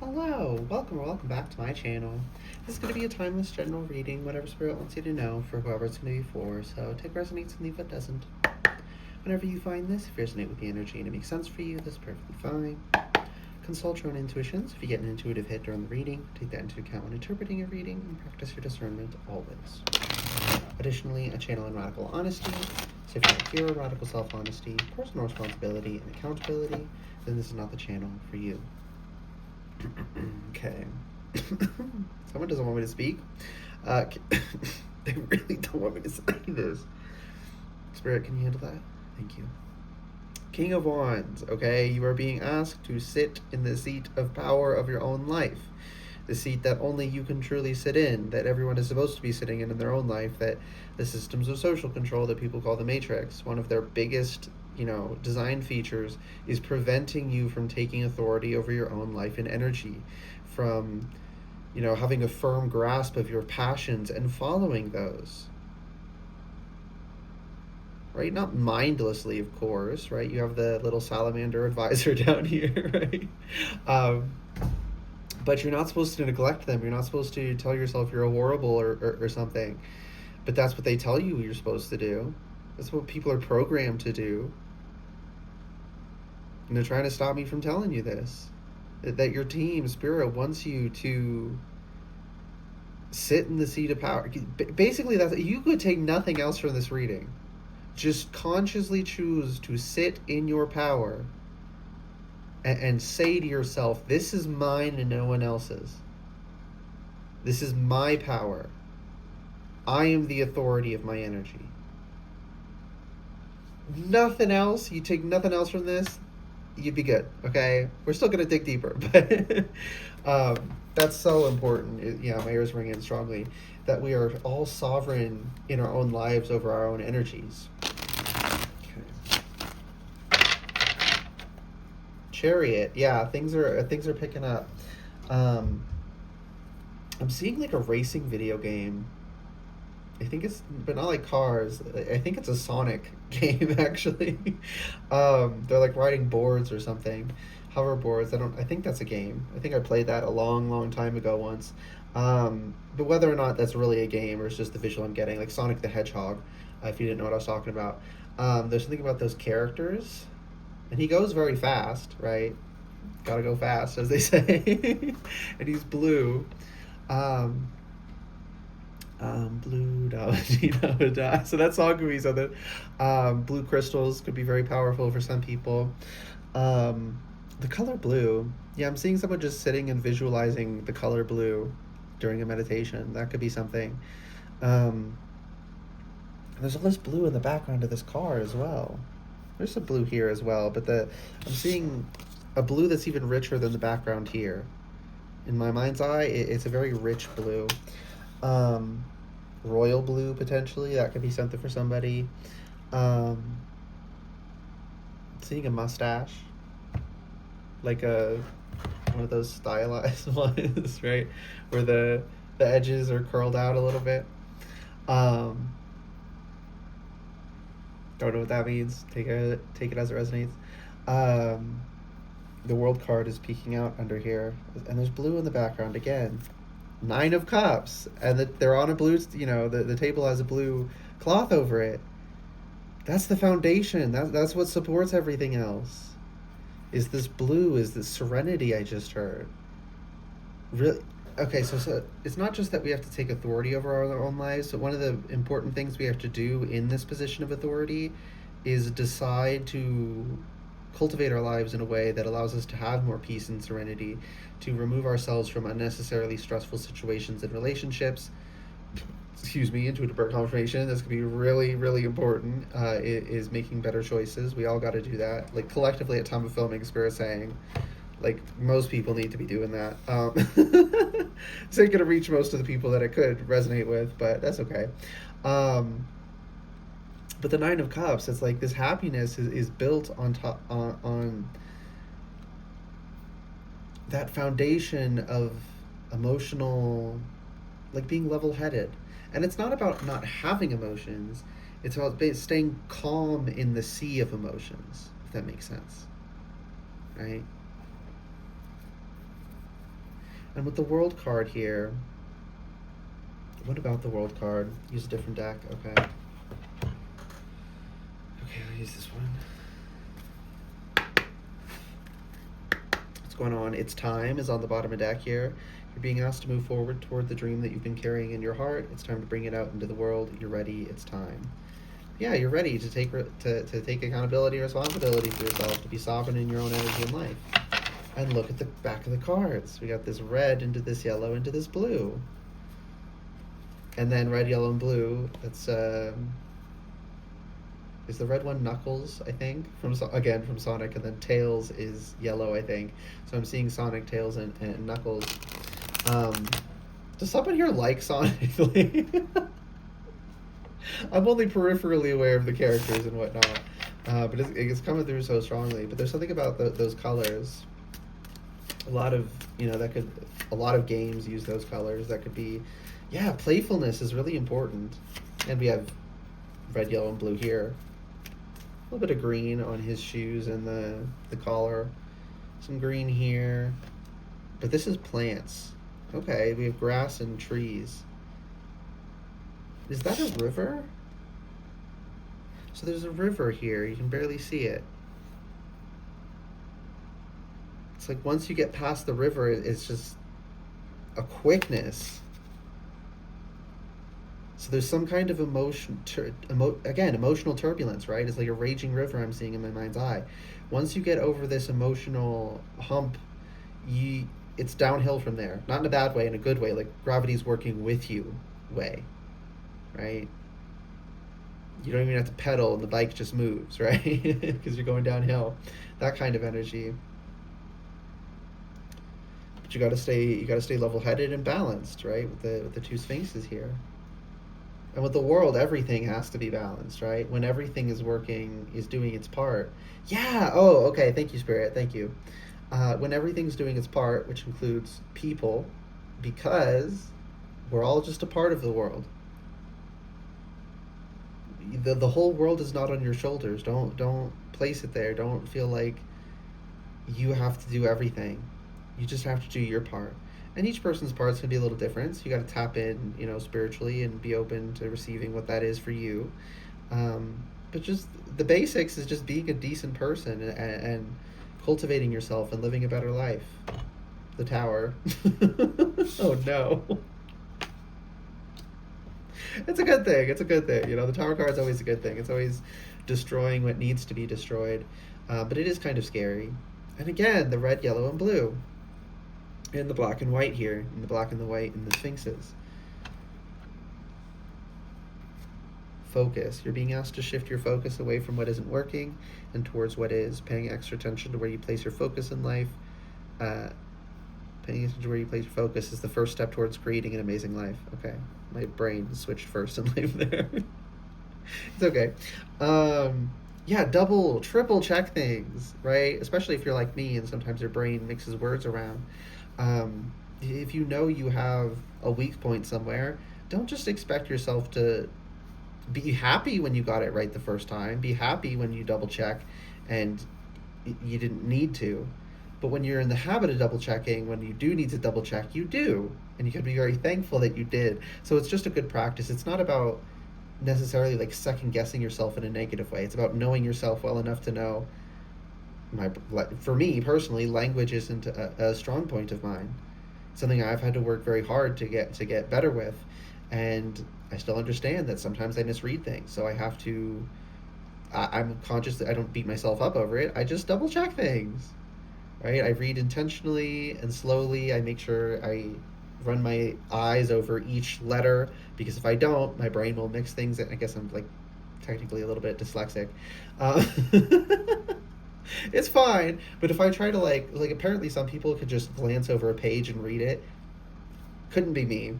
Hello, welcome or welcome back to my channel. This is going to be a timeless general reading, whatever spirit wants you to know for whoever it's going to be for, so take what resonates and leave what doesn't. Whenever you find this, if you resonate with the energy and it makes sense for you, that's perfectly fine. Consult your own intuitions. If you get an intuitive hit during the reading, take that into account when interpreting your reading and practice your discernment always. Additionally, I channel in radical honesty, so if you fear radical self-honesty, personal responsibility, and accountability, then this is not the channel for you. Okay. Someone doesn't want me to speak. They really don't want me to say this. Spirit, can you handle that? Thank you. King of Wands, okay? You are being asked to sit in the seat of power of your own life. The seat that only you can truly sit in, that everyone is supposed to be sitting in their own life, that the systems of social control that people call the Matrix, one of their biggest design features is preventing you from taking authority over your own life and energy, from having a firm grasp of your passions and following those, right? Not mindlessly, of course, right? You have the little salamander advisor down here, right? But you're not supposed to neglect them. You're not supposed to tell yourself you're horrible or something, but that's what they tell you you're supposed to do. That's what people are programmed to do. And they're trying to stop me from telling you this. That your team, Spirit, wants you to sit in the seat of power. Basically, you could take nothing else from this reading. Just consciously choose to sit in your power and say to yourself, this is mine and no one else's. This is my power. I am the authority of my energy. Nothing else. You take nothing else from this, you'd be good, okay? We're still going to dig deeper, but that's so important. My ears ring in strongly, that we are all sovereign in our own lives over our own energies. Okay. Chariot, yeah, things are picking up. I'm seeing like a racing video game. I think it's, but not like cars. I think it's a Sonic game, actually. They're like riding boards or something, hoverboards. I think that's a game. I think I played that a long time ago once. But whether or not that's really a game or it's just the visual I'm getting, like Sonic the Hedgehog, if you didn't know what I was talking about. There's something about those characters, and he goes very fast, right? Gotta go fast, as they say. And he's blue. Blue da. So that song could be something. Blue crystals could be very powerful for some people. The color blue. Yeah, I'm seeing someone just sitting and visualizing the color blue during a meditation. That could be something. There's all this blue in the background of this car as well. There's some blue here as well, but I'm seeing a blue that's even richer than the background here. In my mind's eye, it's a very rich blue. Royal blue, potentially. That could be something for somebody. Seeing a mustache. Like one of those stylized ones, right? Where the edges are curled out a little bit. Don't know what that means. Take it as it resonates. The world card is peeking out under here. And there's blue in the background again. 9 of Cups, and they're on a blue, the table has a blue cloth over it. That's the foundation. That's what supports everything else. Is this blue, is this serenity I just heard. Really? Okay, so it's not just that we have to take authority over our own lives, so one of the important things we have to do in this position of authority is decide to cultivate our lives in a way that allows us to have more peace and serenity, to remove ourselves from unnecessarily stressful situations and relationships. Intuitive birth confirmation. That's going to be really, really important, is making better choices. We all got to do that. Like, collectively at time of filming, Spirit saying, like, most people need to be doing that. It's not going to reach most of the people that it could resonate with, but that's okay. But the 9 of Cups, it's like this happiness is built on that foundation of emotional, like being level-headed. And it's not about not having emotions. It's about staying calm in the sea of emotions, if that makes sense. Right? And with the world card here, what about the world card? Use a different deck. Okay. Okay, I'll use this one. What's going on? It's time is on the bottom of deck here. You're being asked to move forward toward the dream that you've been carrying in your heart. It's time to bring it out into the world. You're ready. It's time. Yeah, you're ready to take accountability and responsibility for yourself, to be sovereign in your own energy and life. And look at the back of the cards. We got this red into this yellow into this blue. And then red, yellow, and blue. That's is the red one Knuckles, I think, from Sonic, and then Tails is yellow, I think. So I'm seeing Sonic, Tails, and Knuckles. Does someone here like Sonic? I'm only peripherally aware of the characters and whatnot, but it's coming through so strongly. But there's something about those colors. A lot of games use those colors. That could be, yeah, playfulness is really important. And we have red, yellow, and blue here. A little bit of green on his shoes and the collar. Some green here. But this is plants. Okay, we have grass and trees. Is that a river? So there's a river here. You can barely see it. It's like once you get past the river, it's just a quickness. So there's some kind of emotional turbulence, right? It's like a raging river I'm seeing in my mind's eye. Once you get over this emotional hump, it's downhill from there. Not in a bad way, in a good way, like gravity's working with you way, right? You don't even have to pedal and the bike just moves, right? Because you're going downhill. That kind of energy. But you gotta stay level-headed and balanced, right? With the two sphinxes here. And with the world, everything has to be balanced, right? When everything is doing its part. Yeah, oh, okay, thank you, Spirit, thank you. When everything's doing its part, which includes people, because we're all just a part of the world. The whole world is not on your shoulders. Don't place it there. Don't feel like you have to do everything. You just have to do your part. And each person's parts can be a little different. So you got to tap in, spiritually and be open to receiving what that is for you. But just the basics is just being a decent person and cultivating yourself and living a better life. The Tower. Oh no. It's a good thing. It's a good thing. The Tower card is always a good thing. It's always destroying what needs to be destroyed. But it is kind of scary. And again, the red, yellow, and blue. And the black and white here. And the black and the white and the sphinxes. Focus. You're being asked to shift your focus away from what isn't working and towards what is. Paying extra attention to where you place your focus in life. Paying attention to where you place your focus is the first step towards creating an amazing life. Okay. My brain switched first in life there. It's okay. Yeah, double, triple check things, right? Especially if you're like me and sometimes your brain mixes words around. If you know you have a weak point somewhere, don't just expect yourself to be happy when you got it right the first time. Be happy when you double check and you didn't need to. But when you're in the habit of double checking, when you do need to double check, you do. And you can be very thankful that you did. So it's just a good practice. It's not about necessarily like second guessing yourself in a negative way. It's about knowing yourself well enough to know, for me personally, language isn't a strong point of mine. It's something I've had to work very hard to get better with. And I still understand that sometimes I misread things. So I have to, I'm conscious that I don't beat myself up over it. I just double check things. Right? I read intentionally and slowly. I make sure I run my eyes over each letter, because if I don't, my brain will mix things. I guess I'm like technically a little bit dyslexic. It's fine, but if I try to like apparently some people could just glance over a page and read it. Couldn't be me.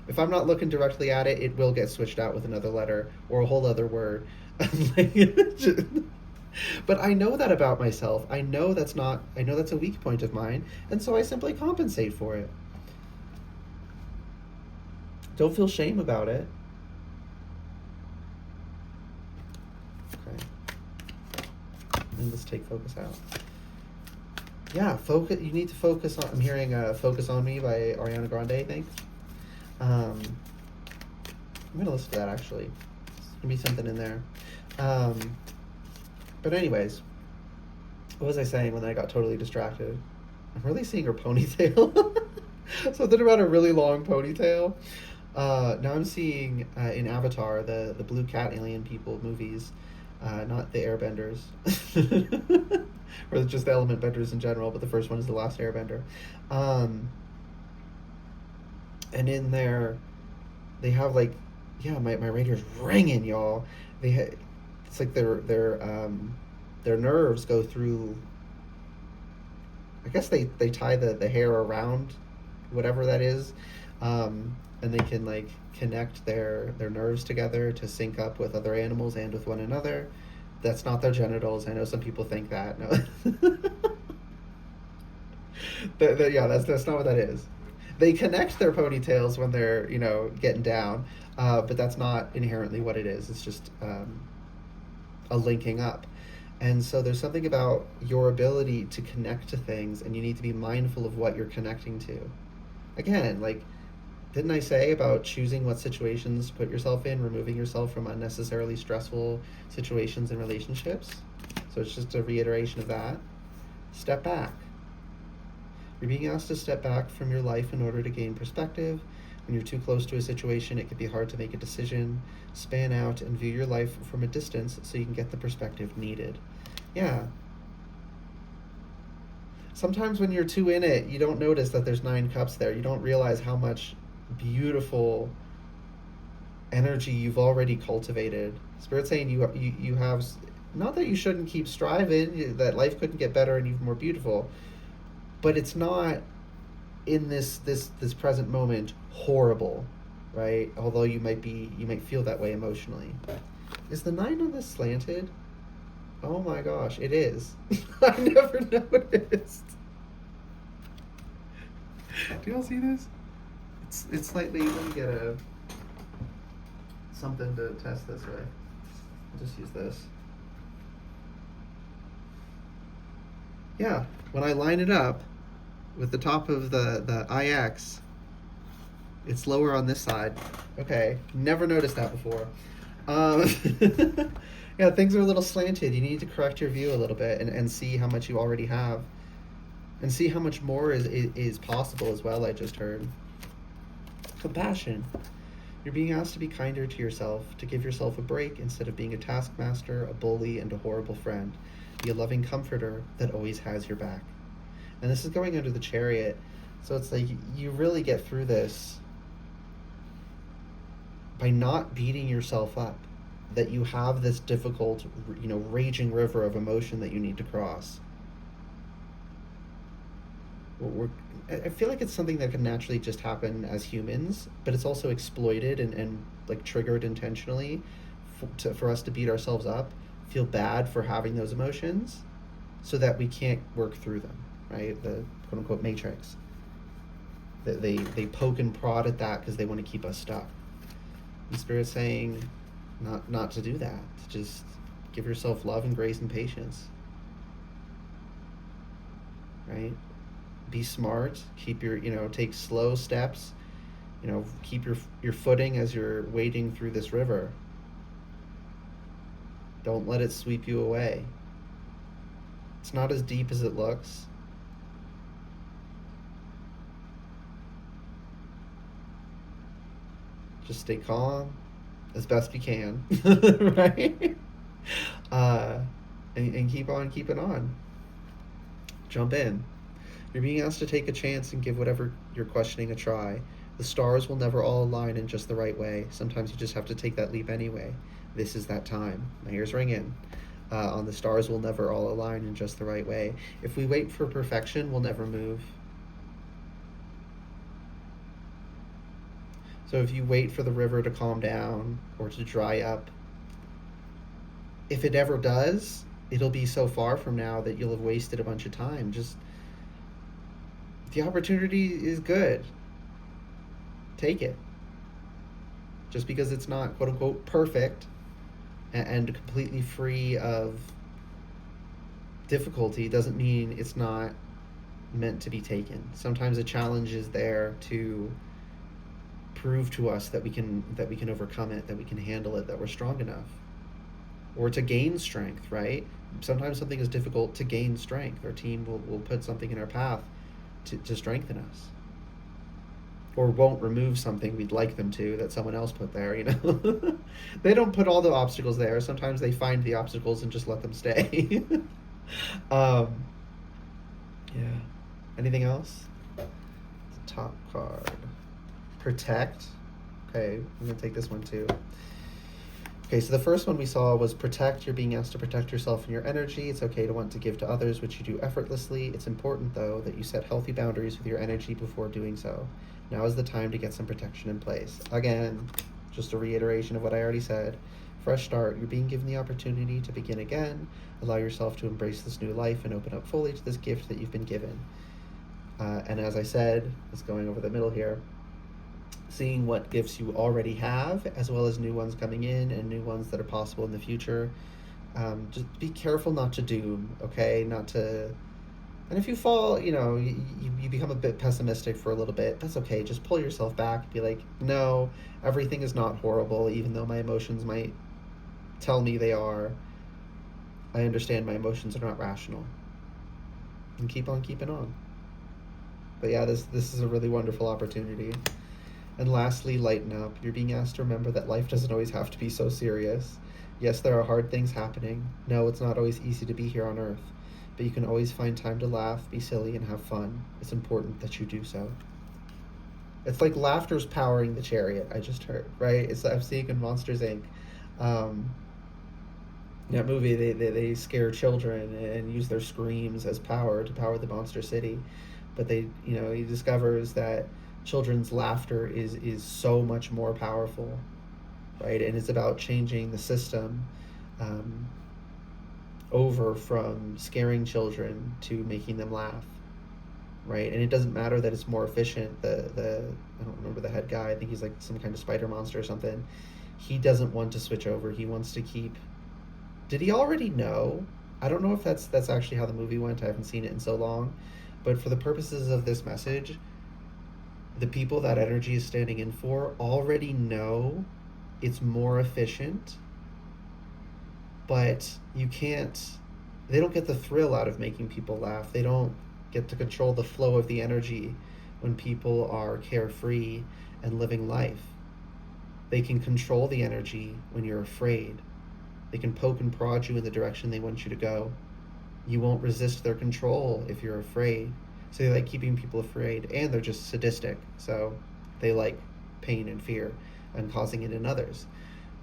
If I'm not looking directly at it, it will get switched out with another letter or a whole other word. But I know that about myself. I know that's a weak point of mine, and so I simply compensate for it. Don't feel shame about it. Okay. And let's take focus out. yeah, focus. You need to focus on. I'm hearing "Focus on Me" by Ariana Grande, I think. I'm gonna listen to that actually. There's gonna be something in there. Um, but anyways, what was I saying when I got totally distracted? I'm really seeing her ponytail. Something about a really long ponytail. Now I'm seeing in Avatar the blue cat alien people movies, not the Airbenders, or just the Element Benders in general. But the first one is the Last Airbender, and in there, they have like, yeah, my radio's ringing, y'all. It's like their nerves go through. I guess they tie the hair around whatever that is, and they can like connect their nerves together to sync up with other animals and with one another. That's not their genitals. I know some people think that. No. Yeah, that's not what that is. They connect their ponytails when they're getting down, but that's not inherently what it is. It's just a linking up. And so there's something about your ability to connect to things, and you need to be mindful of what you're connecting to. Again, like, didn't I say about choosing what situations to put yourself in, removing yourself from unnecessarily stressful situations and relationships? So it's just a reiteration of that. Step back. You're being asked to step back from your life in order to gain perspective. When you're too close to a situation, it can be hard to make a decision. Span out and view your life from a distance so you can get the perspective needed. Yeah. Sometimes when you're too in it, you don't notice that there's 9 cups there. You don't realize how much beautiful energy you've already cultivated. Spirit's saying you have, not that you shouldn't keep striving, that life couldn't get better and even more beautiful, but it's not in this present moment horrible, right? Although you might feel that way emotionally. Is the 9 on this slanted? Oh my gosh, it is. I never noticed. Do y'all see this? It's slightly. Let me get something to test this with. I'll just use this. Yeah, when I line it up with the top of the IX, it's lower on this side. Okay, never noticed that before. Yeah, things are a little slanted. You need to correct your view a little bit and see how much you already have. And see how much more is possible as well, I just heard. Compassion. You're being asked to be kinder to yourself, to give yourself a break instead of being a taskmaster, a bully, and a horrible friend. Be a loving comforter that always has your back. And this is going under the Chariot. So it's like you really get through this by not beating yourself up. That you have this difficult, raging river of emotion that you need to cross. I feel like it's something that can naturally just happen as humans, but it's also exploited and like triggered intentionally for us to beat ourselves up, feel bad for having those emotions, so that we can't work through them, right? The quote unquote matrix. They poke and prod at that because they want to keep us stuck. And Spirit's saying not to do that. To just give yourself love and grace and patience. Right? Be smart. Keep your, take slow steps. Keep your footing as you're wading through this river. Don't let it sweep you away. It's not as deep as it looks. Just stay calm as best you can, right? And keep on keeping on. Jump in. You're being asked to take a chance and give whatever you're questioning a try. The stars will never all align in just the right way. Sometimes you just have to take that leap anyway. This is that time. My ears ringing. On the stars will never all align in just the right way. If we wait for perfection, we'll never move. So if you wait for the river to calm down or to dry up, if it ever does, it'll be so far from now that you'll have wasted a bunch of time. Just, the opportunity is good. Take it. Just because it's not, quote unquote, perfect and completely free of difficulty doesn't mean it's not meant to be taken. Sometimes a challenge is there to prove to us that we can overcome it, that we can handle it, that we're strong enough, or to gain strength. Right? Sometimes something is difficult to gain strength. Our team will put something in our path to strengthen us, or won't remove something we'd like them to that someone else put there. They don't put all the obstacles there. Sometimes they find the obstacles and just let them stay. um, yeah. Anything else? The top card. Protect. Okay, I'm gonna take this one too. Okay, so the first one we saw was protect. You're being asked to protect yourself and your energy. It's okay to want to give to others, which you do effortlessly. It's important, though, that you set healthy boundaries with your energy before doing so. Now is the time to get some protection in place. Again, just a reiteration of what I already said. Fresh start. You're being given the opportunity to begin again. Allow yourself to embrace this new life and open up fully to this gift that you've been given. And as I said, it's going over the middle here, seeing what gifts you already have, as well as new ones coming in and new ones that are possible in the future. Just be careful not to doom, okay? Not to... And if you fall, you become a bit pessimistic for a little bit, that's okay. Just pull yourself back. Be like, no, everything is not horrible, even though my emotions might tell me they are. I understand my emotions are not rational. And keep on keeping on. But yeah, this is a really wonderful opportunity. And lastly, lighten up. You're being asked to remember that life doesn't always have to be so serious. Yes, there are hard things happening. No, it's not always easy to be here on Earth. But you can always find time to laugh, be silly, and have fun. It's important that you do so. It's like laughter's powering the chariot, I just heard, right? It's I'm seeing in Monsters, Inc. That movie, they scare children and use their screams as power to power the monster city. But he discovers that children's laughter is so much more powerful, right? And it's about changing the system over from scaring children to making them laugh, right? And it doesn't matter that it's more efficient. The I don't remember the head guy. I think he's like some kind of spider monster or something. He doesn't want to switch over. He wants to keep... Did he already know? I don't know if that's actually how the movie went. I haven't seen it in so long. But for the purposes of this message, the people that energy is standing in for already know it's more efficient, but they don't get the thrill out of making people laugh. They don't get to control the flow of the energy when people are carefree and living life. They can control the energy when you're afraid. They can poke and prod you in the direction they want you to go. You won't resist their control if you're afraid. So they like keeping people afraid, and they're just sadistic. So they like pain and fear and causing it in others.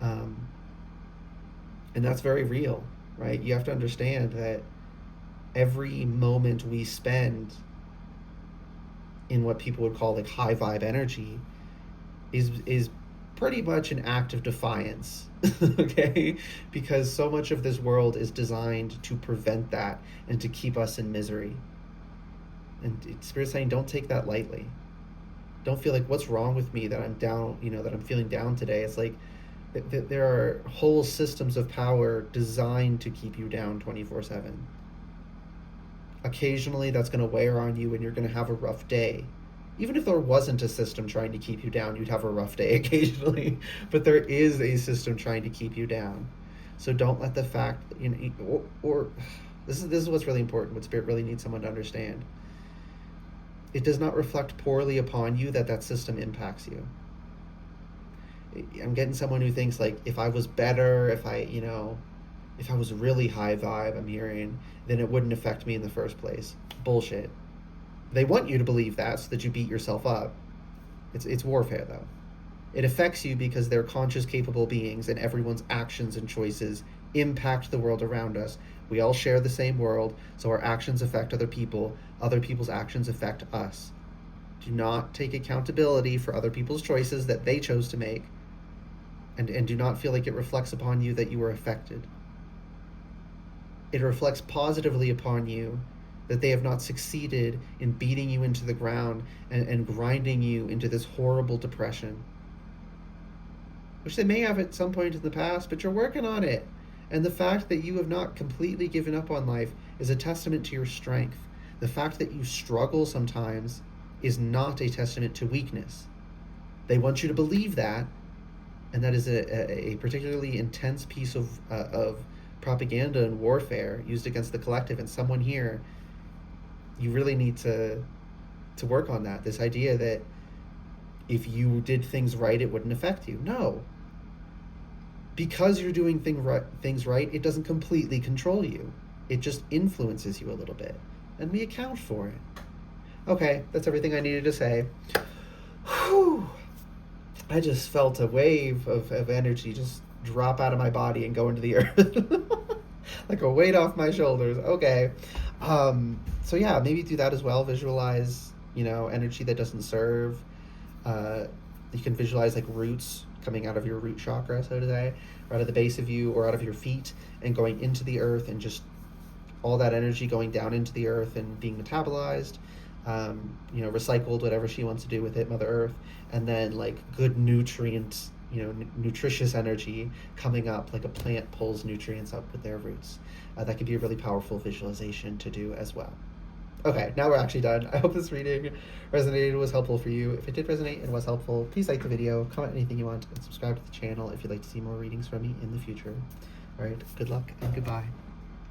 And that's very real, right? You have to understand that every moment we spend in what people would call like high vibe energy is pretty much an act of defiance. Okay? Because so much of this world is designed to prevent that and to keep us in misery. And Spirit's saying, don't take that lightly. Don't feel like, what's wrong with me that I'm down, that I'm feeling down today. It's like there are whole systems of power designed to keep you down 24/7. Occasionally that's going to wear on you and you're going to have a rough day. Even if there wasn't a system trying to keep you down, you'd have a rough day occasionally. But there is a system trying to keep you down. So don't let the fact, or this is what's really important, what Spirit really needs someone to understand. It does not reflect poorly upon you that system impacts you. I'm getting someone who thinks like, if I was better, if I was really high vibe, I'm hearing, then it wouldn't affect me in the first place. Bullshit. They want you to believe that so that you beat yourself up. It's warfare, though. It affects you because they're conscious, capable beings, and everyone's actions and choices impact the world around us. We all share the same world, so our actions affect other people. Other people's actions affect us. Do not take accountability for other people's choices that they chose to make, and do not feel like it reflects upon you that you were affected. It reflects positively upon you that they have not succeeded in beating you into the ground and grinding you into this horrible depression. Which they may have at some point in the past, but you're working on it. And the fact that you have not completely given up on life is a testament to your strength. The fact that you struggle sometimes is not a testament to weakness. They want you to believe that, and that is a particularly intense piece of propaganda and warfare used against the collective. And someone here, you really need to work on that. This idea that if you did things right, it wouldn't affect you. No. Because you're doing things right, it doesn't completely control you. It just influences you a little bit. And we account for it. Okay, that's everything I needed to say. Whew. I just felt a wave of energy just drop out of my body and go into the earth. Like a weight off my shoulders. Okay. So yeah, maybe do that as well. Visualize, energy that doesn't serve. You can visualize like roots coming out of your root chakra, so to say, or out of the base of you or out of your feet and going into the earth, and just all that energy going down into the earth and being metabolized, recycled, whatever she wants to do with it, Mother Earth, and then like good nutrient, nutritious energy coming up like a plant pulls nutrients up with their roots. That could be a really powerful visualization to do as well. Okay, now we're actually done. I hope this reading resonated, was helpful for you. If it did resonate and was helpful, please like the video, comment anything you want, and subscribe to the channel if you'd like to see more readings from me in the future. All right, good luck and goodbye.